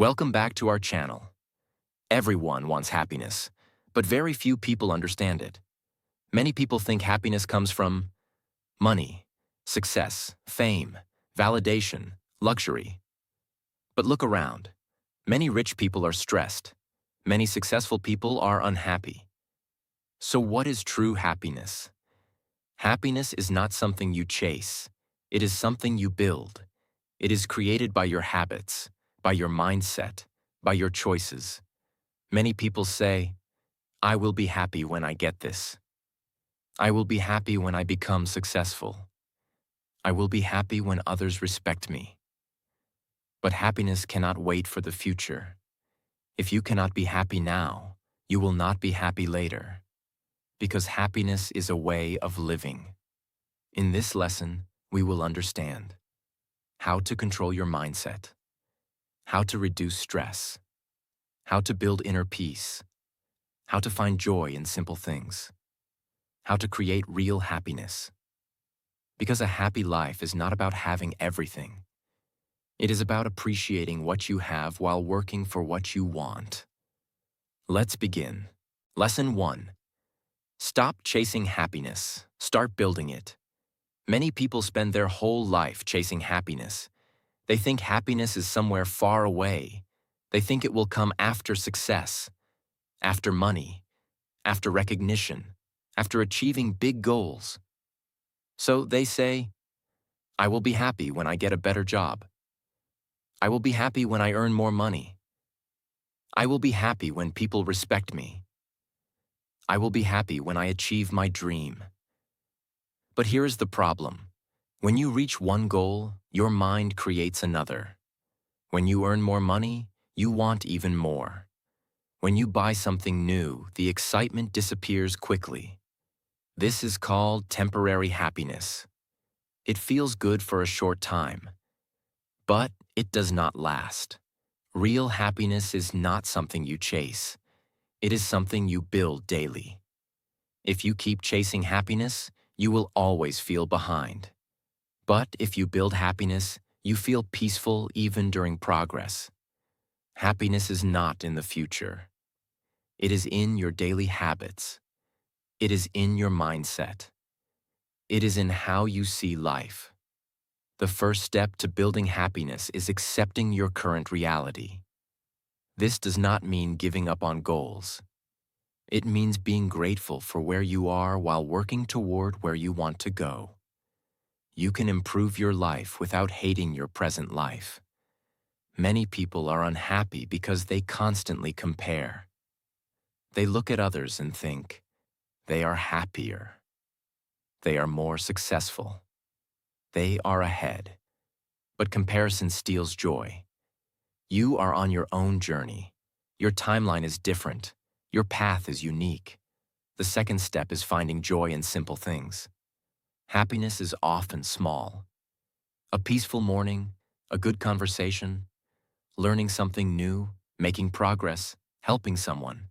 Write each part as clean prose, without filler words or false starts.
Welcome back to our channel. Everyone wants happiness, but very few people understand it. Many people think happiness comes from money, success, fame, validation, luxury. But look around. Many rich people are stressed. Many successful people are unhappy. So what is true happiness? Happiness is not something you chase. It is something you build. It is created by your habits, by your mindset, by your choices. Many people say, I will be happy when I get this. I will be happy when I become successful. I will be happy when others respect me. But happiness cannot wait for the future. If you cannot be happy now, you will not be happy later. Because happiness is a way of living. In this lesson, we will understand how to control your mindset, how to reduce stress, how to build inner peace, how to find joy in simple things, how to create real happiness. Because a happy life is not about having everything. It is about appreciating what you have while working for what you want. Let's begin. Lesson 1. Stop chasing happiness. Start building it. Many people spend their whole life chasing happiness. They think happiness is somewhere far away. They think it will come after success, after money, after recognition, after achieving big goals. So they say, I will be happy when I get a better job. I will be happy when I earn more money. I will be happy when people respect me. I will be happy when I achieve my dream. But here is the problem. When you reach one goal, your mind creates another. When you earn more money, you want even more. When you buy something new, the excitement disappears quickly. This is called temporary happiness. It feels good for a short time, but it does not last. Real happiness is not something you chase. It is something you build daily. If you keep chasing happiness, you will always feel behind. But if you build happiness, you feel peaceful even during progress. Happiness is not in the future. It is in your daily habits. It is in your mindset. It is in how you see life. The first step to building happiness is accepting your current reality. This does not mean giving up on goals. It means being grateful for where you are while working toward where you want to go. You can improve your life without hating your present life. Many people are unhappy because they constantly compare. They look at others and think, they are happier. They are more successful. They are ahead. But comparison steals joy. You are on your own journey. Your timeline is different. Your path is unique. The second step is finding joy in simple things. Happiness is often small. A peaceful morning, a good conversation, learning something new, making progress, helping someone.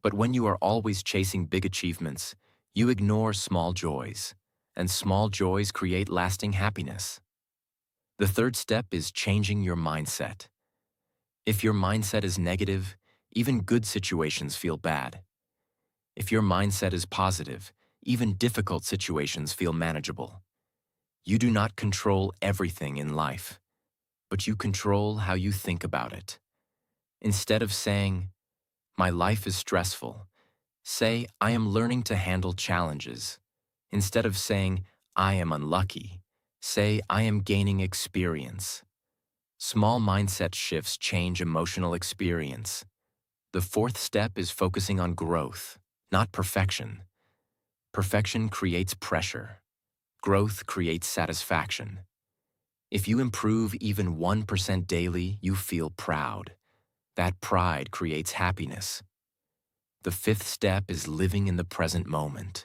But when you are always chasing big achievements, you ignore small joys, and small joys create lasting happiness. The third step is changing your mindset. If your mindset is negative, even good situations feel bad. If your mindset is positive, even difficult situations feel manageable. You do not control everything in life, but you control how you think about it. Instead of saying, my life is stressful, say, I am learning to handle challenges. Instead of saying, I am unlucky, say, I am gaining experience. Small mindset shifts change emotional experience. The fourth step is focusing on growth, not perfection. Perfection creates pressure. Growth creates satisfaction. If you improve even 1% daily, you feel proud. That pride creates happiness. The fifth step is living in the present moment.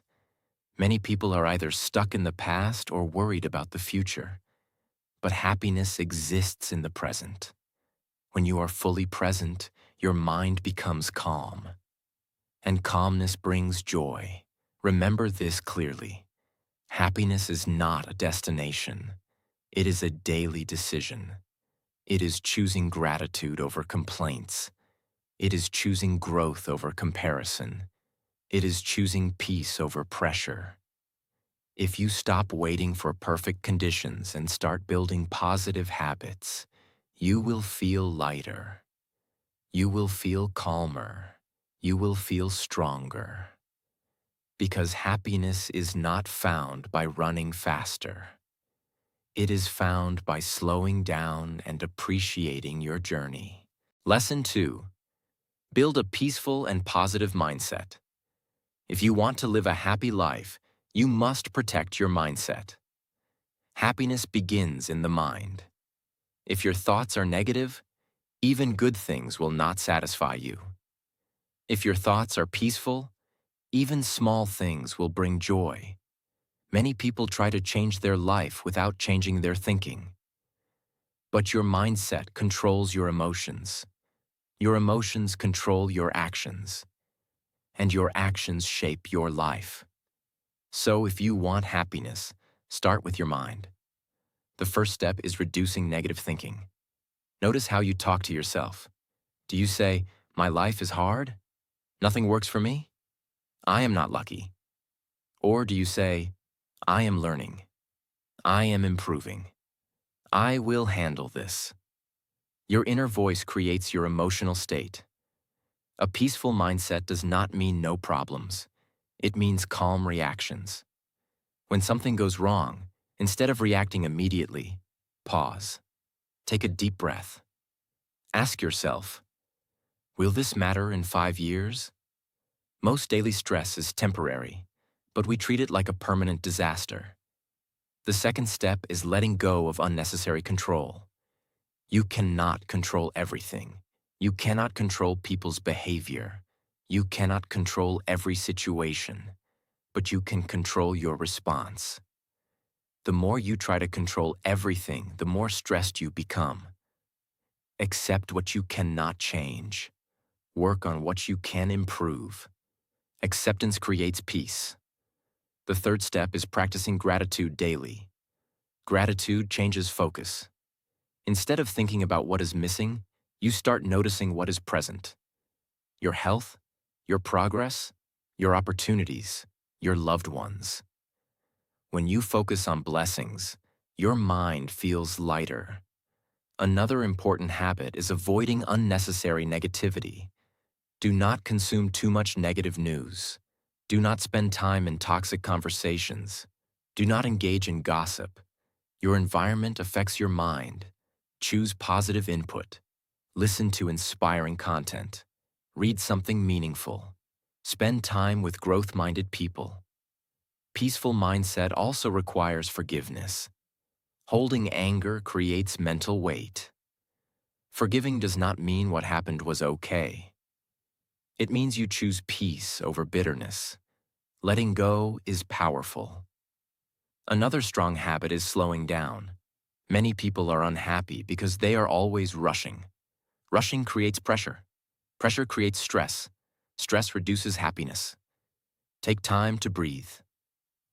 Many people are either stuck in the past or worried about the future. But happiness exists in the present. When you are fully present, your mind becomes calm. And calmness brings joy. Remember this clearly. Happiness is not a destination. It is a daily decision. It is choosing gratitude over complaints. It is choosing growth over comparison. It is choosing peace over pressure. If you stop waiting for perfect conditions and start building positive habits, you will feel lighter. You will feel calmer. You will feel stronger. Because happiness is not found by running faster. It is found by slowing down and appreciating your journey. Lesson 2. Build a peaceful and positive mindset. If you want to live a happy life, you must protect your mindset. Happiness begins in the mind. If your thoughts are negative, even good things will not satisfy you. If your thoughts are peaceful, even small things will bring joy. Many people try to change their life without changing their thinking. But your mindset controls your emotions. Your emotions control your actions. And your actions shape your life. So if you want happiness, start with your mind. The first step is reducing negative thinking. Notice how you talk to yourself. Do you say, "My life is hard? Nothing works for me? I am not lucky"? Or do you say, "I am learning. I am improving. I will handle this"? Your inner voice creates your emotional state. A peaceful mindset does not mean no problems. It means calm reactions. When something goes wrong, instead of reacting immediately, pause. Take a deep breath. Ask yourself, will this matter in 5 years? Most daily stress is temporary, but we treat it like a permanent disaster. The second step is letting go of unnecessary control. You cannot control everything. You cannot control people's behavior. You cannot control every situation, but you can control your response. The more you try to control everything, the more stressed you become. Accept what you cannot change. Work on what you can improve. Acceptance creates peace. The third step is practicing gratitude daily. Gratitude changes focus. Instead of thinking about what is missing, you start noticing what is present. Your health, your progress, your opportunities, your loved ones. When you focus on blessings, your mind feels lighter. Another important habit is avoiding unnecessary negativity. Do not consume too much negative news. Do not spend time in toxic conversations. Do not engage in gossip. Your environment affects your mind. Choose positive input. Listen to inspiring content. Read something meaningful. Spend time with growth-minded people. Peaceful mindset also requires forgiveness. Holding anger creates mental weight. Forgiving does not mean what happened was okay. It means you choose peace over bitterness. Letting go is powerful. Another strong habit is slowing down. Many people are unhappy because they are always rushing. Rushing creates pressure. Pressure creates stress. Stress reduces happiness. Take time to breathe.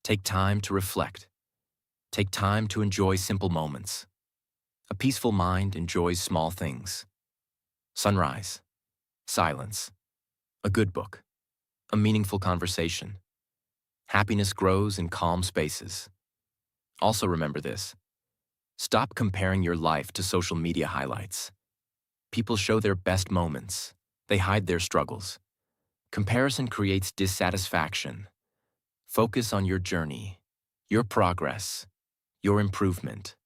Take time to reflect. Take time to enjoy simple moments. A peaceful mind enjoys small things. Sunrise, silence, a good book, a meaningful conversation. Happiness grows in calm spaces. Also remember this. Stop comparing your life to social media highlights. People show their best moments. They hide their struggles. Comparison creates dissatisfaction. Focus on your journey, your progress, your improvement.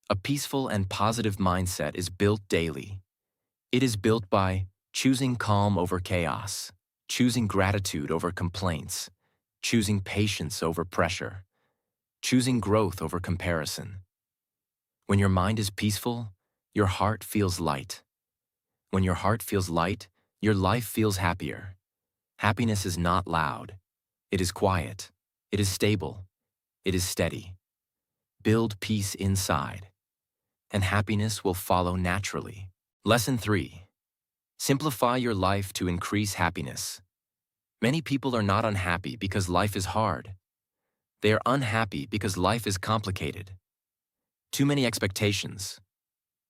A peaceful and positive mindset is built daily. It is built by choosing calm over chaos, choosing gratitude over complaints, choosing patience over pressure, choosing growth over comparison. When your mind is peaceful, your heart feels light. When your heart feels light, your life feels happier. Happiness is not loud. It is quiet. It is stable. It is steady. Build peace inside, and happiness will follow naturally. Lesson 3. Simplify your life to increase happiness. Many people are not unhappy because life is hard. They are unhappy because life is complicated. Too many expectations,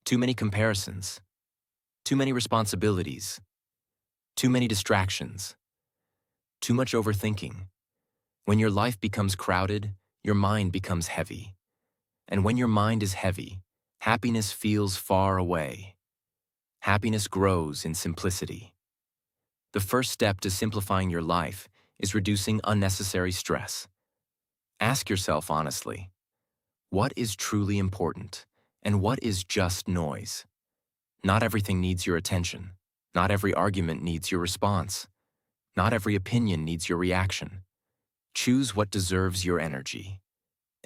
Too many comparisons, too many responsibilities, too many distractions, too much overthinking. When your life becomes crowded, your mind becomes heavy. And when your mind is heavy, happiness feels far away. Happiness grows in simplicity. The first step to simplifying your life is reducing unnecessary stress. Ask yourself honestly, what is truly important and what is just noise? Not everything needs your attention. Not every argument needs your response. Not every opinion needs your reaction. Choose what deserves your energy.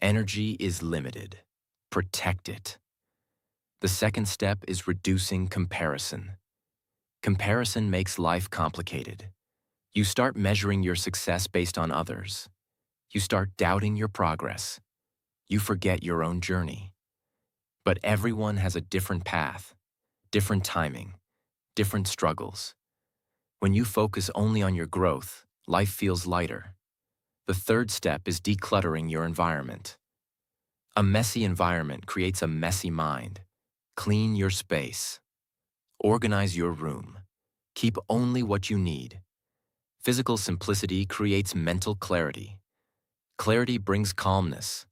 Energy is limited. Protect it. The second step is reducing comparison. Comparison makes life complicated. You start measuring your success based on others. You start doubting your progress. You forget your own journey. But everyone has a different path, different timing, different struggles. When you focus only on your growth, life feels lighter. The third step is decluttering your environment. A messy environment creates a messy mind. Clean your space. Organize your room. Keep only what you need. Physical simplicity creates mental clarity. Clarity brings calmness.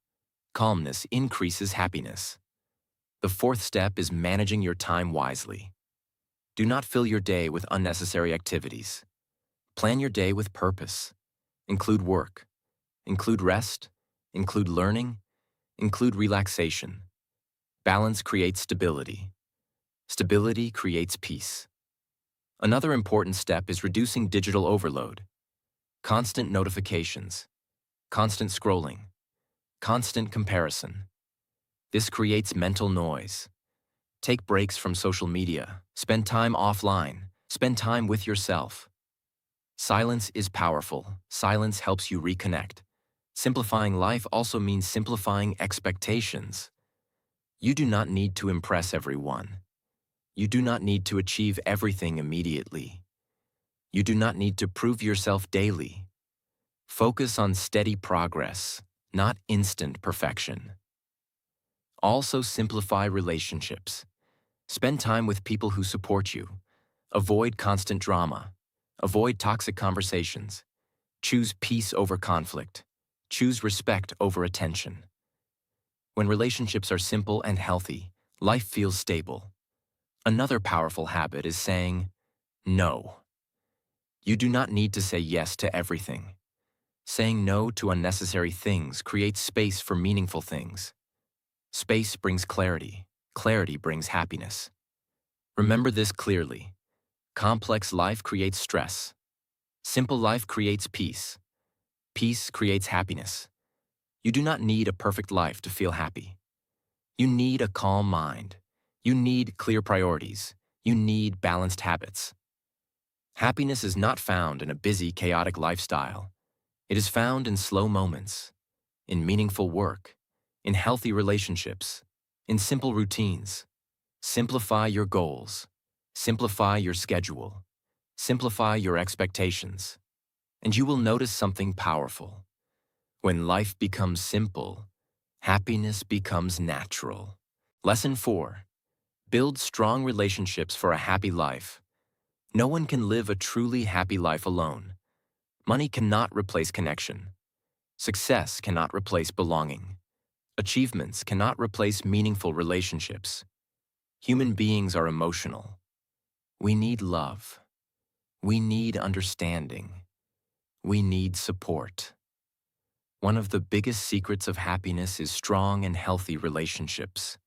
Calmness increases happiness. The fourth step is managing your time wisely. Do not fill your day with unnecessary activities. Plan your day with purpose. Include work. Include rest. Include learning. Include relaxation. Balance creates stability. Stability creates peace. Another important step is reducing digital overload. Constant notifications, constant scrolling, constant comparison. This creates mental noise. Take breaks from social media. Spend time offline. Spend time with yourself. Silence is powerful. Silence helps you reconnect. Simplifying life also means simplifying expectations. You do not need to impress everyone. You do not need to achieve everything immediately. You do not need to prove yourself daily. Focus on steady progress, not instant perfection. Also simplify relationships. Spend time with people who support you. Avoid constant drama. Avoid toxic conversations. Choose peace over conflict. Choose respect over attention. When relationships are simple and healthy, life feels stable. Another powerful habit is saying no. You do not need to say yes to everything. Saying no to unnecessary things creates space for meaningful things. Space brings clarity. Clarity brings happiness. Remember this clearly. Complex life creates stress. Simple life creates peace. Peace creates happiness. You do not need a perfect life to feel happy. You need a calm mind. You need clear priorities. You need balanced habits. Happiness is not found in a busy, chaotic lifestyle. It is found in slow moments, in meaningful work, in healthy relationships, in simple routines. Simplify your goals. Simplify your schedule. Simplify your expectations. And you will notice something powerful. When life becomes simple, happiness becomes natural. Lesson 4. Build strong relationships for a happy life. No one can live a truly happy life alone. Money cannot replace connection. Success cannot replace belonging. Achievements cannot replace meaningful relationships. Human beings are emotional. We need love. We need understanding. We need support. One of the biggest secrets of happiness is strong and healthy relationships.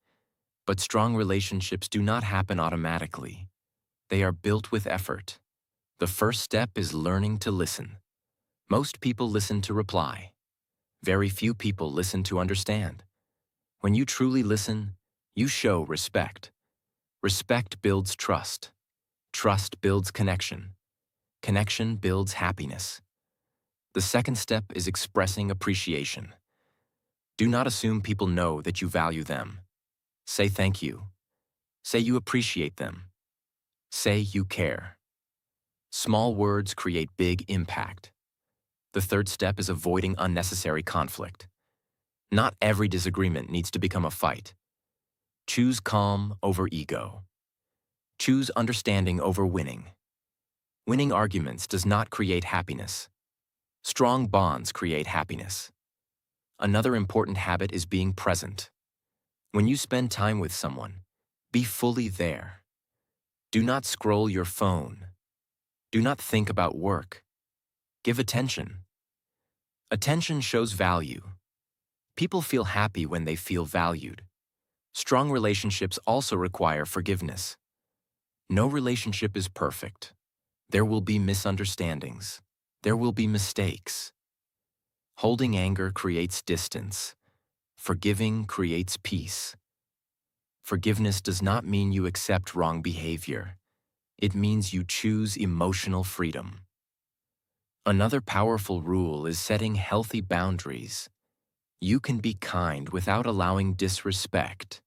But strong relationships do not happen automatically. They are built with effort. The first step is learning to listen. Most people listen to reply. Very few people listen to understand. When you truly listen, you show respect. Respect builds trust. Trust builds connection. Connection builds happiness. The second step is expressing appreciation. Do not assume people know that you value them. Say thank you. Say you appreciate them. Say you care. Small words create big impact. The third step is avoiding unnecessary conflict. Not every disagreement needs to become a fight. Choose calm over ego. Choose understanding over winning. Winning arguments does not create happiness. Strong bonds create happiness. Another important habit is being present. When you spend time with someone, be fully there. Do not scroll your phone. Do not think about work. Give attention. Attention shows value. People feel happy when they feel valued. Strong relationships also require forgiveness. No relationship is perfect. There will be misunderstandings. There will be mistakes. Holding anger creates distance. Forgiving creates peace. Forgiveness does not mean you accept wrong behavior. It means you choose emotional freedom. Another powerful rule is setting healthy boundaries. You can be kind without allowing disrespect.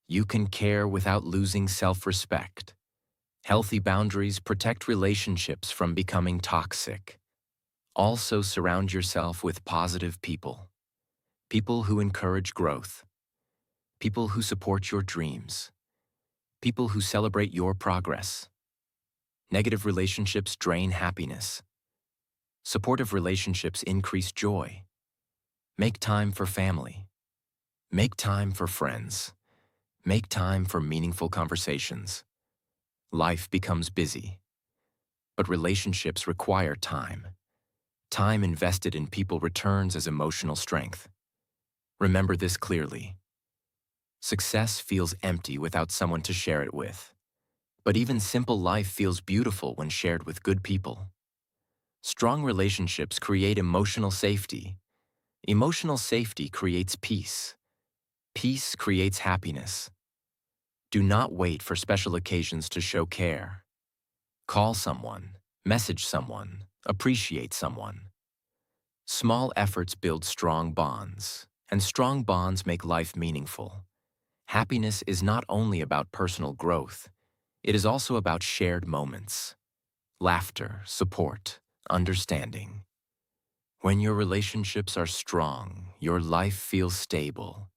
You can care without losing self-respect. Healthy boundaries protect relationships from becoming toxic. Also surround yourself with positive people. People who encourage growth. People who support your dreams. People who celebrate your progress. Negative relationships drain happiness. Supportive relationships increase joy. Make time for family. Make time for friends. Make time for meaningful conversations. Life becomes busy, but relationships require time. Time invested in people returns as emotional strength. Remember this clearly. Success feels empty without someone to share it with. But even simple life feels beautiful when shared with good people. Strong relationships create emotional safety. Emotional safety creates peace. Peace creates happiness. Do not wait for special occasions to show care. Call someone, message someone, appreciate someone. Small efforts build strong bonds, and strong bonds make life meaningful. Happiness is not only about personal growth, it is also about shared moments. Laughter, support, understanding. When your relationships are strong, your life feels stable.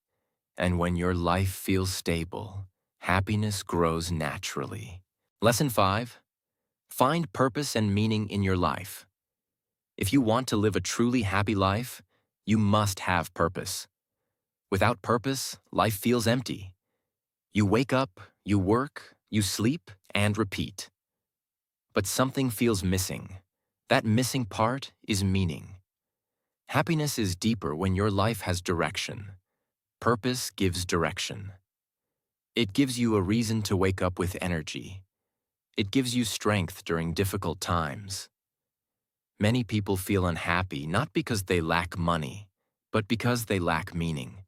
And when your life feels stable, happiness grows naturally. Lesson 5. Find purpose and meaning in your life. If you want to live a truly happy life, you must have purpose. Without purpose, life feels empty. You wake up, you work, you sleep, and repeat. But something feels missing. That missing part is meaning. Happiness is deeper when your life has direction. Purpose gives direction. It gives you a reason to wake up with energy. It gives you strength during difficult times. Many people feel unhappy not because they lack money, but because they lack meaning.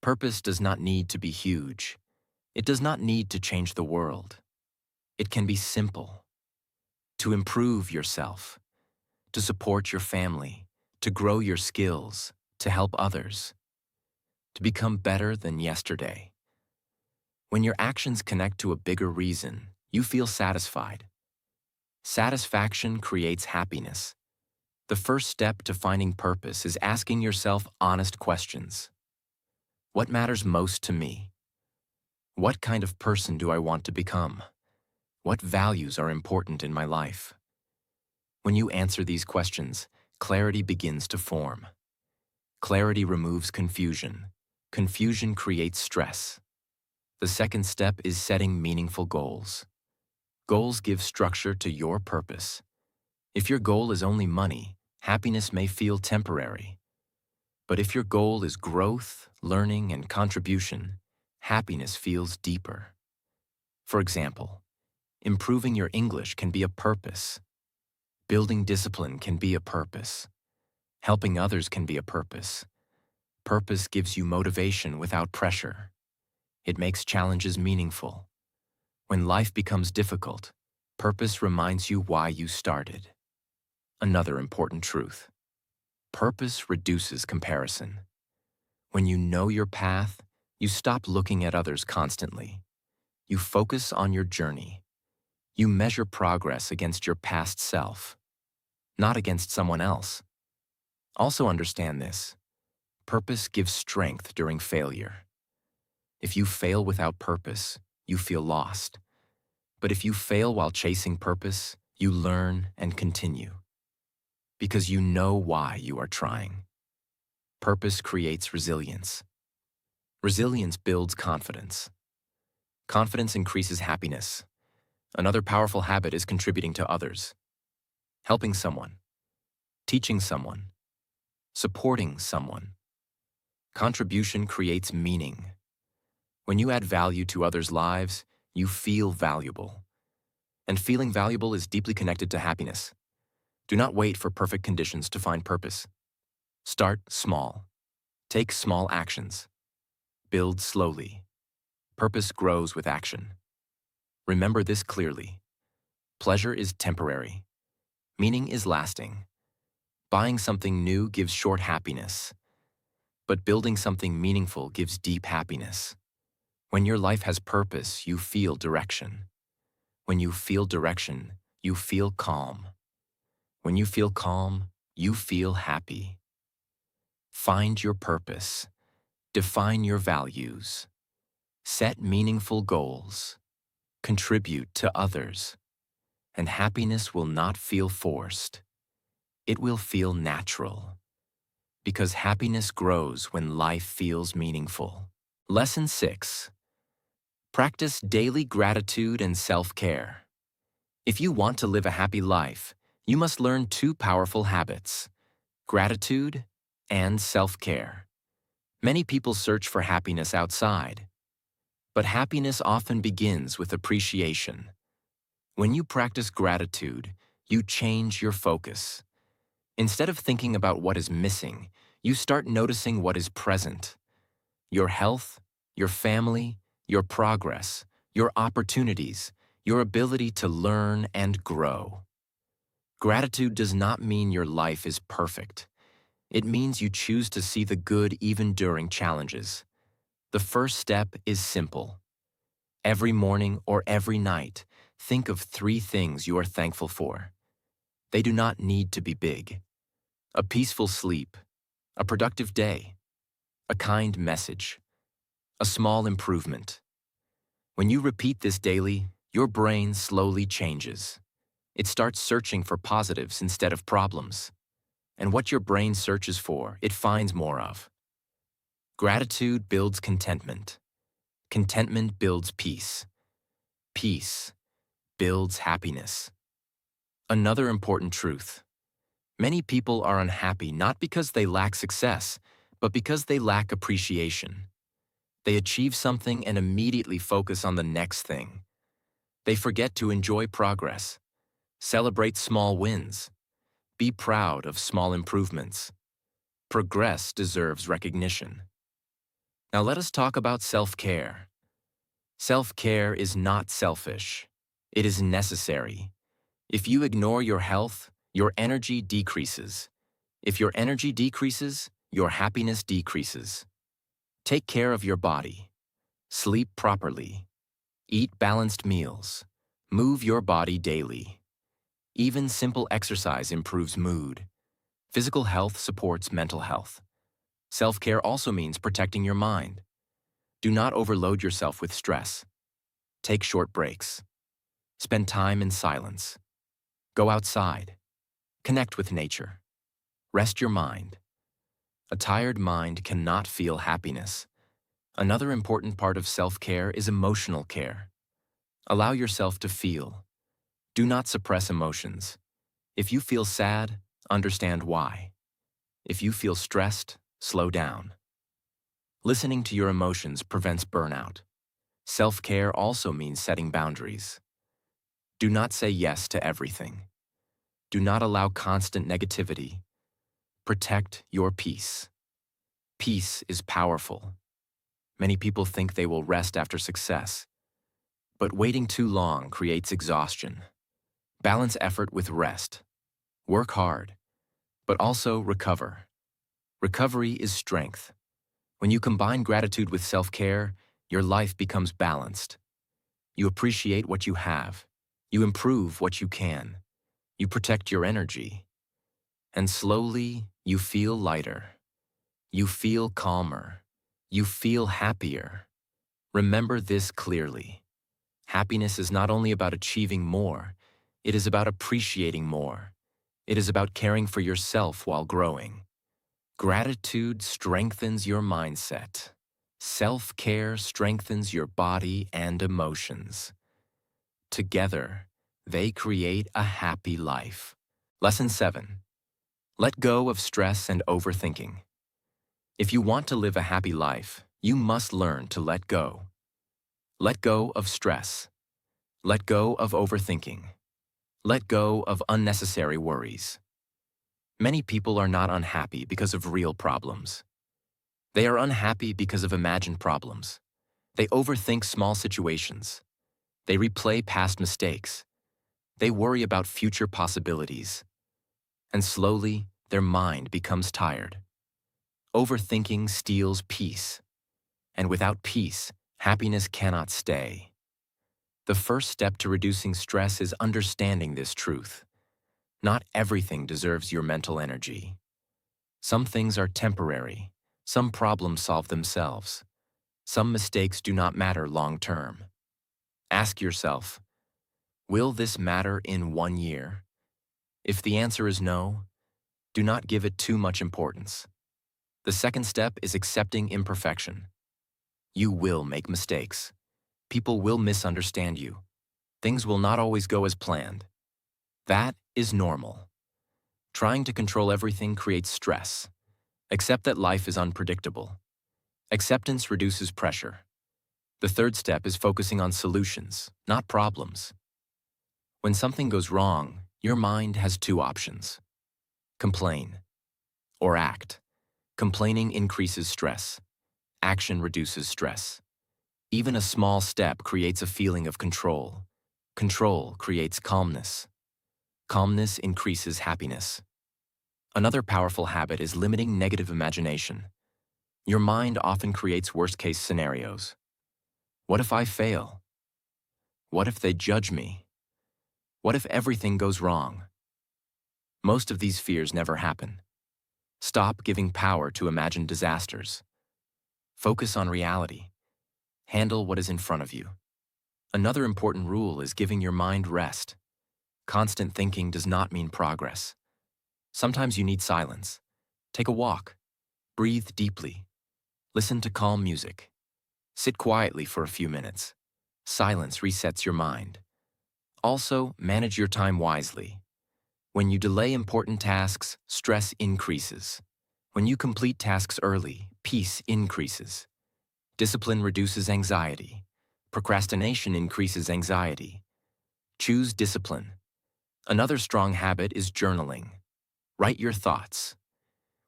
Purpose does not need to be huge. It does not need to change the world. It can be simple. To improve yourself, to support your family, to grow your skills, to help others, to become better than yesterday. When your actions connect to a bigger reason, you feel satisfied. Satisfaction creates happiness. The first step to finding purpose is asking yourself honest questions. What matters most to me? What kind of person do I want to become? What values are important in my life? When you answer these questions, clarity begins to form. Clarity removes confusion. Confusion creates stress. The second step is setting meaningful goals. Goals give structure to your purpose. If your goal is only money, happiness may feel temporary. But if your goal is growth, learning, and contribution, happiness feels deeper. For example, improving your English can be a purpose. Building discipline can be a purpose. Helping others can be a purpose. Purpose gives you motivation without pressure. It makes challenges meaningful. When life becomes difficult, purpose reminds you why you started. Another important truth. Purpose reduces comparison. When you know your path, you stop looking at others constantly. You focus on your journey. You measure progress against your past self, not against someone else. Also understand this. Purpose gives strength during failure. If you fail without purpose, you feel lost. But if you fail while chasing purpose, you learn and continue. Because you know why you are trying. Purpose creates resilience. Resilience builds confidence. Confidence increases happiness. Another powerful habit is contributing to others. Helping someone. Teaching someone. Supporting someone. Contribution creates meaning. When you add value to others' lives, you feel valuable. And feeling valuable is deeply connected to happiness. Do not wait for perfect conditions to find purpose. Start small. Take small actions. Build slowly. Purpose grows with action. Remember this clearly. Pleasure is temporary. Meaning is lasting. Buying something new gives short happiness. But building something meaningful gives deep happiness. When your life has purpose, you feel direction. When you feel direction, you feel calm. When you feel calm, you feel happy. Find your purpose. Define your values. Set meaningful goals. Contribute to others. And happiness will not feel forced. It will feel natural. Because happiness grows when life feels meaningful. Lesson 6. Practice daily gratitude and self-care. If you want to live a happy life, you must learn two powerful habits: gratitude and self-care. Many people search for happiness outside, but happiness often begins with appreciation. When you practice gratitude, you change your focus. Instead of thinking about what is missing, you start noticing what is present: your health, your family, your progress, your opportunities, your ability to learn and grow. Gratitude does not mean your life is perfect. It means you choose to see the good even during challenges. The first step is simple. Every morning or every night, think of 3 things you are thankful for. They do not need to be big. A peaceful sleep, a productive day, a kind message, a small improvement. When you repeat this daily, your brain slowly changes. It starts searching for positives instead of problems. And what your brain searches for, it finds more of. Gratitude builds contentment. Contentment builds peace. Peace builds happiness. Another important truth. Many people are unhappy not because they lack success, but because they lack appreciation. They achieve something and immediately focus on the next thing. They forget to enjoy progress, celebrate small wins, be proud of small improvements. Progress deserves recognition. Now let us talk about self-care. Self-care is not selfish. It is necessary. If you ignore your health, your energy decreases. If your energy decreases, your happiness decreases. Take care of your body. Sleep properly. Eat balanced meals. Move your body daily. Even simple exercise improves mood. Physical health supports mental health. Self-care also means protecting your mind. Do not overload yourself with stress. Take short breaks. Spend time in silence. Go outside. Connect with nature. Rest your mind. A tired mind cannot feel happiness. Another important part of self-care is emotional care. Allow yourself to feel. Do not suppress emotions. If you feel sad, understand why. If you feel stressed, slow down. Listening to your emotions prevents burnout. Self-care also means setting boundaries. Do not say yes to everything. Do not allow constant negativity. Protect your peace. Peace is powerful. Many people think they will rest after success, but waiting too long creates exhaustion. Balance effort with rest. Work hard, but also recover. Recovery is strength. When you combine gratitude with self-care, your life becomes balanced. You appreciate what you have. You improve what you can. You protect your energy. And slowly, you feel lighter. You feel calmer. You feel happier. Remember this clearly. Happiness is not only about achieving more, it is about appreciating more. It is about caring for yourself while growing. Gratitude strengthens your mindset. Self-care strengthens your body and emotions. Together, they create a happy life. Lesson 7. Let go of stress and overthinking. If you want to live a happy life, you must learn to let go. Let go of stress. Let go of overthinking. Let go of unnecessary worries. Many people are not unhappy because of real problems. They are unhappy because of imagined problems. They overthink small situations. They replay past mistakes. They worry about future possibilities. And slowly, their mind becomes tired. Overthinking steals peace. And without peace, happiness cannot stay. The first step to reducing stress is understanding this truth. Not everything deserves your mental energy. Some things are temporary. Some problems solve themselves. Some mistakes do not matter long term. Ask yourself, will this matter in 1 year? If the answer is no, do not give it too much importance. The second step is accepting imperfection. You will make mistakes. People will misunderstand you. Things will not always go as planned. That is normal. Trying to control everything creates stress. Accept that life is unpredictable. Acceptance reduces pressure. The third step is focusing on solutions, not problems. When something goes wrong, your mind has two options: complain or act. Complaining increases stress. Action reduces stress. Even a small step creates a feeling of control. Control creates calmness. Calmness increases happiness. Another powerful habit is limiting negative imagination. Your mind often creates worst-case scenarios. What if I fail? What if they judge me? What if everything goes wrong? Most of these fears never happen. Stop giving power to imagined disasters. Focus on reality. Handle what is in front of you. Another important rule is giving your mind rest. Constant thinking does not mean progress. Sometimes you need silence. Take a walk. Breathe deeply. Listen to calm music. Sit quietly for a few minutes. Silence resets your mind. Also, manage your time wisely. When you delay important tasks, stress increases. When you complete tasks early, peace increases. Discipline reduces anxiety. Procrastination increases anxiety. Choose discipline. Another strong habit is journaling. Write your thoughts.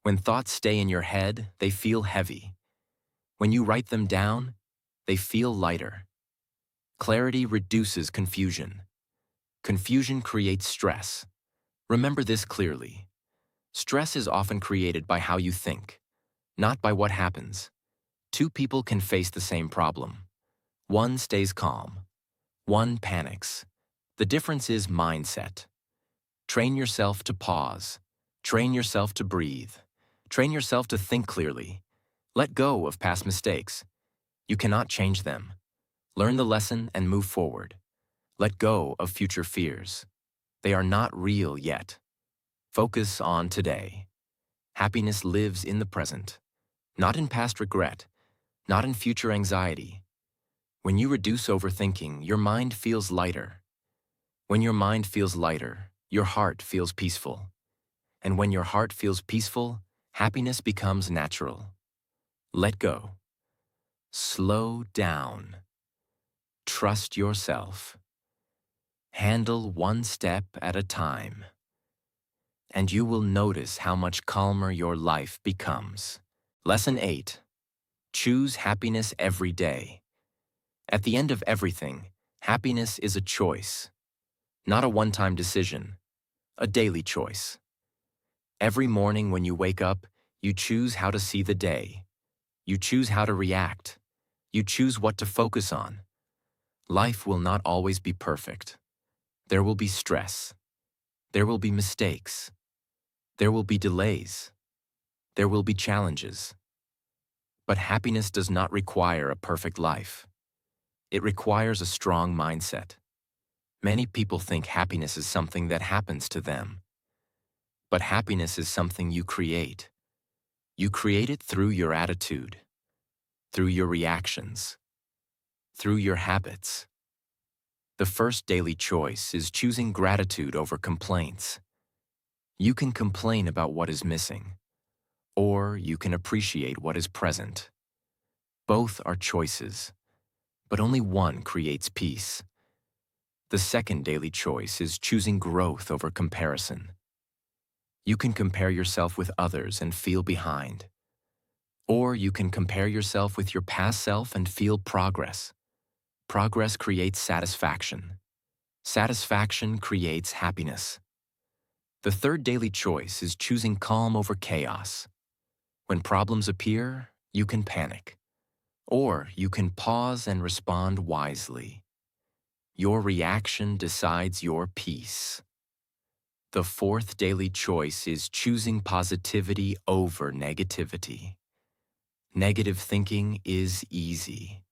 When thoughts stay in your head, they feel heavy. When you write them down, they feel lighter. Clarity reduces confusion. Confusion creates stress. Remember this clearly. Stress is often created by how you think, not by what happens. Two people can face the same problem. One stays calm. One panics. The difference is mindset. Train yourself to pause. Train yourself to breathe. Train yourself to think clearly. Let go of past mistakes. You cannot change them. Learn the lesson and move forward. Let go of future fears. They are not real yet. Focus on today. Happiness lives in the present, not in past regret, not in future anxiety. When you reduce overthinking, your mind feels lighter. When your mind feels lighter, your heart feels peaceful. And when your heart feels peaceful, happiness becomes natural. Let go. Slow down. Trust yourself. Handle one step at a time. And you will notice how much calmer your life becomes. Lesson 8. Choose happiness every day. At the end of everything, happiness is a choice. Not a one-time decision, a daily choice. Every morning when you wake up, you choose how to see the day. You choose how to react. You choose what to focus on. Life will not always be perfect. There will be stress. There will be mistakes. There will be delays. There will be challenges. But happiness does not require a perfect life. It requires a strong mindset. Many people think happiness is something that happens to them. But happiness is something you create. You create it through your attitude, through your reactions, through your habits. The first daily choice is choosing gratitude over complaints. You can complain about what is missing, or you can appreciate what is present. Both are choices, but only one creates peace. The second daily choice is choosing growth over comparison. You can compare yourself with others and feel behind. Or you can compare yourself with your past self and feel progress. Progress creates satisfaction. Satisfaction creates happiness. The third daily choice is choosing calm over chaos. When problems appear, you can panic. Or you can pause and respond wisely. Your reaction decides your peace. The fourth daily choice is choosing positivity over negativity. Negative thinking is easy.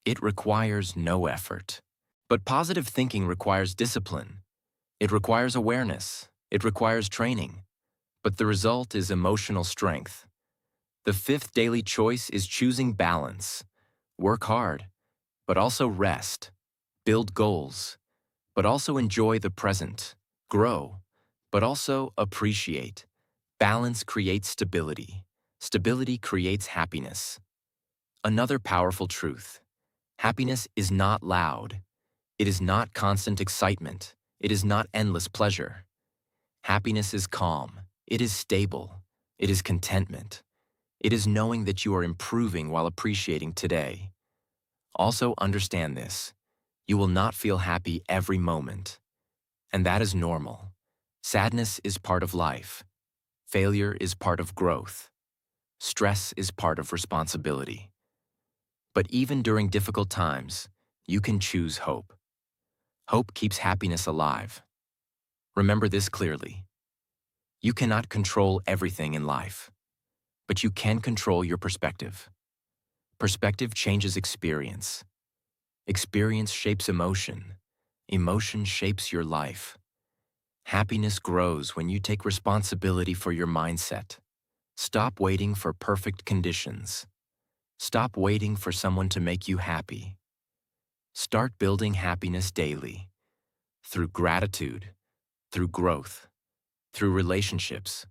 It requires no effort. But positive thinking requires discipline. It requires awareness. It requires training. But the result is emotional strength. The fifth daily choice is choosing balance. Work hard, but also rest. Build goals, but also enjoy the present. Grow, but also appreciate. Balance creates stability. Stability creates happiness. Another powerful truth. Happiness is not loud. It is not constant excitement. It is not endless pleasure. Happiness is calm. It is stable. It is contentment. It is knowing that you are improving while appreciating today. Also understand this. You will not feel happy every moment. And that is normal. Sadness is part of life. Failure is part of growth. Stress is part of responsibility. But even during difficult times, you can choose hope. Hope keeps happiness alive. Remember this clearly. You cannot control everything in life, but you can control your perspective. Perspective changes experience. Experience shapes emotion. Emotion shapes your life. Happiness grows when you take responsibility for your mindset. Stop waiting for perfect conditions. Stop waiting for someone to make you happy. Start building happiness daily. Through gratitude, through growth, through relationships,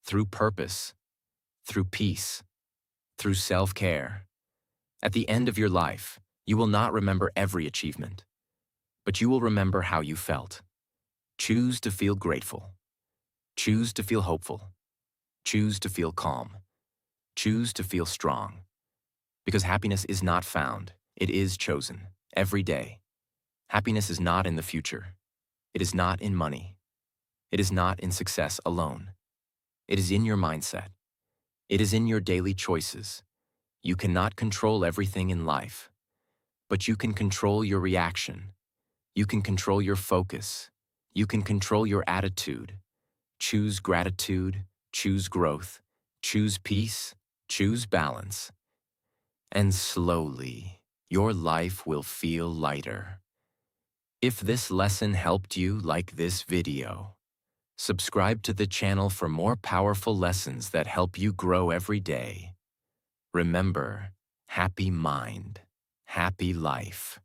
through purpose, through peace, through self-care. At the end of your life, you will not remember every achievement, but you will remember how you felt. Choose to feel grateful. Choose to feel hopeful. Choose to feel calm. Choose to feel strong. Because happiness is not found, it is chosen, every day. Happiness is not in the future. It is not in money. It is not in success alone. It is in your mindset. It is in your daily choices. You cannot control everything in life, but you can control your reaction. You can control your focus. You can control your attitude. Choose gratitude, choose growth, choose peace, choose balance. And slowly, your life will feel lighter. If this lesson helped you, like this video. Subscribe to the channel for more powerful lessons that help you grow every day. Remember, happy mind, happy life.